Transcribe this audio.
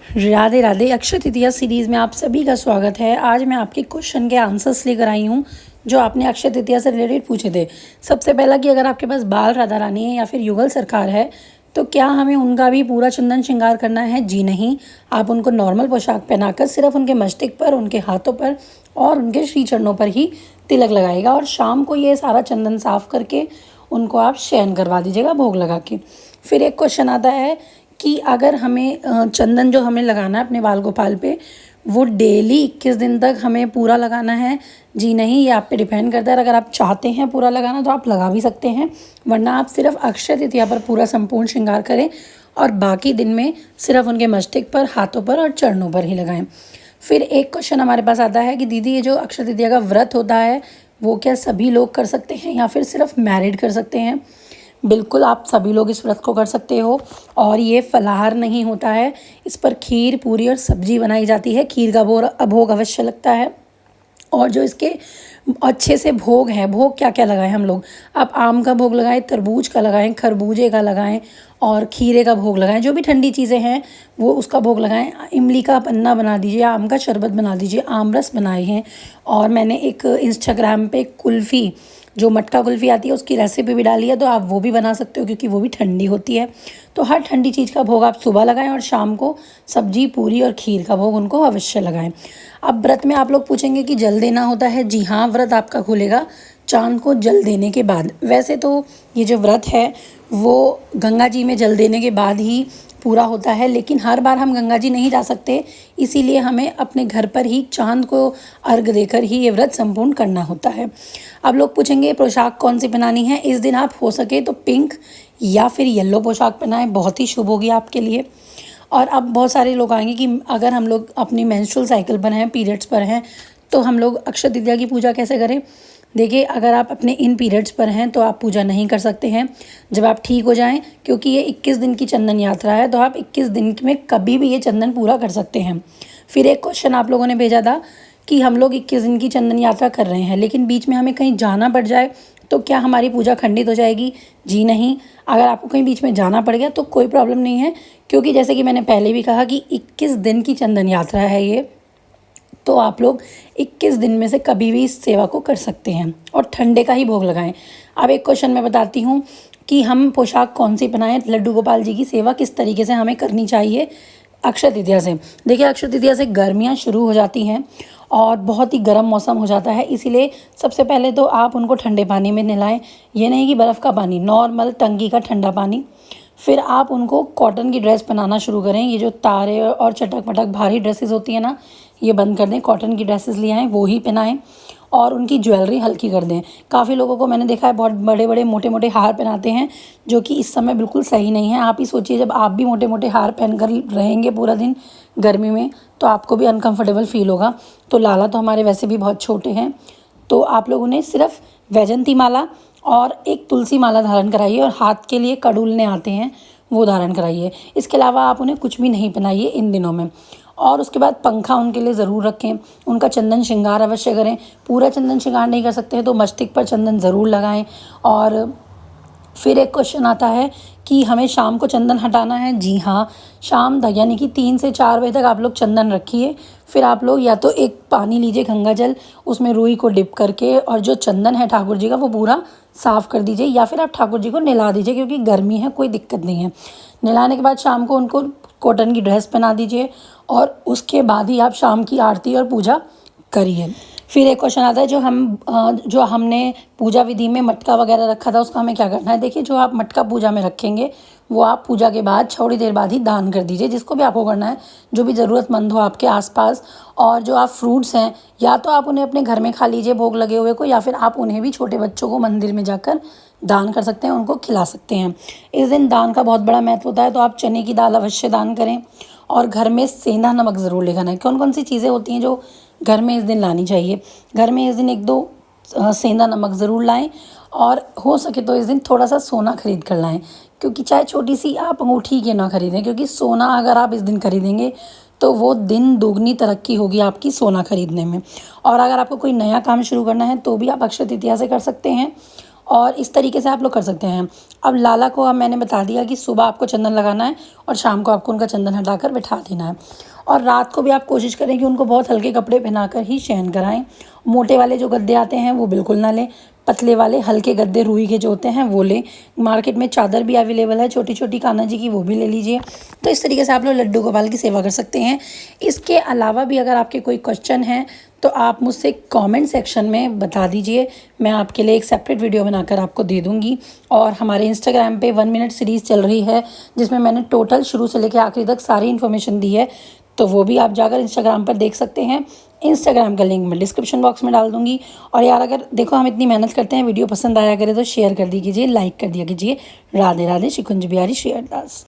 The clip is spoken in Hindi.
राधे राधे। अक्षय तृतीया सीरीज़ में आप सभी का स्वागत है। आज मैं आपके क्वेश्चन के आंसर्स लेकर आई हूँ जो आपने अक्षय तृतीया से रिलेटेड पूछे थे। सबसे पहला कि अगर आपके पास बाल राधा रानी है या फिर युगल सरकार है तो क्या हमें उनका भी पूरा चंदन श्रृंगार करना है? जी नहीं, आप उनको नॉर्मल पोशाक पहनाकर सिर्फ उनके मस्तक पर, उनके हाथों पर और उनके श्री चरणों पर ही तिलक लगाएगा और शाम को ये सारा चंदन साफ करके उनको आप शयन करवा दीजिएगा भोग लगा के। फिर एक क्वेश्चन आता है कि अगर हमें चंदन जो हमें लगाना है अपने बाल गोपाल पे वो डेली 21 दिन तक हमें पूरा लगाना है? जी नहीं, ये आप पे डिपेंड करता है। अगर आप चाहते हैं पूरा लगाना तो आप लगा भी सकते हैं, वरना आप सिर्फ अक्षय तृतीया पर पूरा संपूर्ण श्रृंगार करें और बाकी दिन में सिर्फ उनके मस्तक पर, हाथों पर और चरणों पर ही लगाएं। फिर एक क्वेश्चन हमारे पास आता है कि दीदी ये जो अक्षय तृतीया का व्रत होता है वो क्या सभी लोग कर सकते हैं या फिर सिर्फ मैरिड कर सकते हैं? बिल्कुल, आप सभी लोग इस व्रत को कर सकते हो और ये फलाहार नहीं होता है। इस पर खीर, पूरी और सब्जी बनाई जाती है। खीर का भोग अवश्य लगता है और जो इसके अच्छे से भोग हैं, भोग क्या क्या लगाएं हम लोग? आप आम का भोग लगाएं, तरबूज का लगाएं, खरबूजे का लगाएं और खीरे का भोग लगाएं। जो भी ठंडी चीज़ें हैं वो उसका भोग लगाएं। इमली का पन्ना बना दीजिए, आम का शरबत बना दीजिए, आम रस बनाए हैं। और मैंने एक इंस्टाग्राम पे कुल्फ़ी, जो मटका कुल्फ़ी आती है, उसकी रेसिपी भी डाली है, तो आप वो भी बना सकते हो क्योंकि वो भी ठंडी होती है। तो हर ठंडी चीज़ का भोग आप सुबह लगाएं और शाम को सब्जी, पूरी और खीर का भोग उनको अवश्य लगाएं। अब व्रत में आप लोग पूछेंगे कि जल देना होता है। जी हाँ, व्रत आपका खुलेगा चाँद को जल देने के बाद। वैसे तो ये जो व्रत है वो गंगा जी में जल देने के बाद ही पूरा होता है, लेकिन हर बार हम गंगा जी नहीं जा सकते, इसीलिए हमें अपने घर पर ही चाँद को अर्घ देकर ही ये व्रत संपूर्ण करना होता है। अब लोग पूछेंगे पोशाक कौन सी पहनानी है? इस दिन आप हो सके तो पिंक या फिर येलो पोशाक पहनाएं, बहुत ही शुभ होगी आपके लिए। और अब बहुत सारे लोग आएंगे कि अगर हम लोग अपनी मेंस्ट्रुअल साइकिल पर हैं, पीरियड्स पर हैं, तो हम लोग अक्षय तृतीया की पूजा कैसे करें? देखिए, अगर आप अपने इन पीरियड्स पर हैं तो आप पूजा नहीं कर सकते हैं। जब आप ठीक हो जाएं, क्योंकि ये 21 दिन की चंदन यात्रा है, तो आप 21 दिन में कभी भी ये चंदन पूरा कर सकते हैं। फिर एक क्वेश्चन आप लोगों ने भेजा था कि हम लोग 21 दिन की चंदन यात्रा कर रहे हैं लेकिन बीच में हमें कहीं जाना पड़ जाए तो क्या हमारी पूजा खंडित हो जाएगी? जी नहीं, अगर आपको कहीं बीच में जाना पड़ गया तो कोई प्रॉब्लम नहीं है, क्योंकि जैसे कि मैंने पहले भी कहा कि 21 दिन की चंदन यात्रा है ये, तो आप लोग 21 दिन में से कभी भी इस सेवा को कर सकते हैं और ठंडे का ही भोग लगाएं। अब एक क्वेश्चन मैं बताती हूँ कि हम पोशाक कौन सी पहनाएं, लड्डू गोपाल जी की सेवा किस तरीके से हमें करनी चाहिए अक्षय तृतीया से। देखिए, अक्षय तृतीया से गर्मियाँ शुरू हो जाती हैं और बहुत ही गर्म मौसम हो जाता है, इसीलिए सबसे पहले तो आप उनको ठंडे पानी में नहलाएं। ये नहीं कि बर्फ़ का पानी, नॉर्मल टंकी का ठंडा पानी। फिर आप उनको कॉटन की ड्रेस पहनाना शुरू करें। ये जो तारे और चटक पटक भारी ड्रेसेस होती हैं ना, ये बंद कर दें। कॉटन की ड्रेसेस ले आएँ, वो ही पहनाएं और उनकी ज्वेलरी हल्की कर दें। काफ़ी लोगों को मैंने देखा है बहुत बड़े बड़े मोटे मोटे हार पहनाते हैं, जो कि इस समय बिल्कुल सही नहीं है। आप ही सोचिए, जब आप भी मोटे मोटे हार पहन कर रहेंगे पूरा दिन गर्मी में तो आपको भी अनकंफर्टेबल फील होगा। तो लाला तो हमारे वैसे भी बहुत छोटे हैं, तो आप लोगों ने सिर्फ वैजंती माला और एक तुलसी माला धारण कराइए और हाथ के लिए कड़ूलने आते हैं वो धारण कराइए। इसके अलावा आप उन्हें कुछ भी नहीं पहनाइए इन दिनों में। और उसके बाद पंखा उनके लिए ज़रूर रखें, उनका चंदन श्रृंगार अवश्य करें। पूरा चंदन श्रृंगार नहीं कर सकते हैं तो मस्तक पर चंदन ज़रूर लगाएं। और फिर एक क्वेश्चन आता है कि हमें शाम को चंदन हटाना है। जी हाँ, शाम तक यानी कि 3 से 4 बजे तक आप लोग चंदन रखिए। फिर आप लोग या तो एक पानी लीजिए गंगा जल, उसमें रुई को डिप करके और जो चंदन है ठाकुर जी का वो पूरा साफ़ कर दीजिए, या फिर आप ठाकुर जी को नहला दीजिए, क्योंकि गर्मी है, कोई दिक्कत नहीं है। नहलाने के बाद शाम को उनको कॉटन की ड्रेस पहना दीजिए और उसके बाद ही आप शाम की आरती और पूजा करिए। फिर एक क्वेश्चन आता है जो हमने पूजा विधि में मटका वगैरह रखा था उसका हमें क्या करना है? देखिए, जो आप मटका पूजा में रखेंगे वो आप पूजा के बाद थोड़ी देर बाद ही दान कर दीजिए, जिसको भी आपको करना है, जो भी ज़रूरतमंद हो आपके आसपास। और जो आप फ्रूट्स हैं, या तो आप उन्हें अपने घर में खा लीजिए भोग लगे हुए को, या फिर आप उन्हें भी छोटे बच्चों को मंदिर में जाकर दान कर सकते हैं, उनको खिला सकते हैं। इस दिन दान का बहुत बड़ा महत्व होता है, तो आप चने की दाल अवश्य दान करें और घर में सेंधा नमक ज़रूर लेकर आएं। कौन कौन सी चीज़ें होती हैं जो घर में इस दिन लानी चाहिए? घर में इस दिन 1-2 सेंधा नमक ज़रूर लाएं और हो सके तो इस दिन थोड़ा सा सोना खरीद कर लाएं, क्योंकि चाहे छोटी सी आप अंगूठी क्यों ना खरीदें, क्योंकि सोना अगर आप इस दिन खरीदेंगे तो वो दिन दोगुनी तरक्की होगी आपकी सोना खरीदने में। और अगर आपको कोई नया काम शुरू करना है तो भी आप अक्षय तृतीया से कर सकते हैं। और इस तरीके से आप लोग कर सकते हैं। अब लाला को अब मैंने बता दिया कि सुबह आपको चंदन लगाना है और शाम को आपको उनका चंदन हटाकर बैठा देना है। और रात को भी आप कोशिश करें कि उनको बहुत हल्के कपड़े पहनाकर ही शयन कराएं। मोटे वाले जो गद्दे आते हैं वो बिल्कुल ना लें, पतले वाले हल्के गद्दे रुई के जो होते हैं वो लें। मार्केट में चादर भी अवेलेबल है छोटी छोटी कान्हा जी की, वो भी ले लीजिए। तो इस तरीके से आप लोग लड्डू गोपाल की सेवा कर सकते हैं। इसके अलावा भी अगर आपके कोई क्वेश्चन हैं तो आप मुझसे कमेंट सेक्शन में बता दीजिए, मैं आपके लिए एक सेपरेट वीडियो बनाकर आपको दे दूँगी। और हमारे इंस्टाग्राम पे 1 मिनट सीरीज़ चल रही है जिसमें मैंने टोटल शुरू से लेकर आखिरी तक सारी इन्फॉर्मेशन दी है, तो वो भी आप जाकर इंस्टाग्राम पर देख सकते हैं। इंस्टाग्राम का लिंक मैं डिस्क्रिप्शन बॉक्स में डाल दूँगी। और यार अगर देखो हम इतनी मेहनत करते हैं, वीडियो पसंद आया करे तो शेयर कर दी कीजिए, लाइक कर दिया कीजिए। राधे राधे, शिकुंज बिहारी शेयरदास।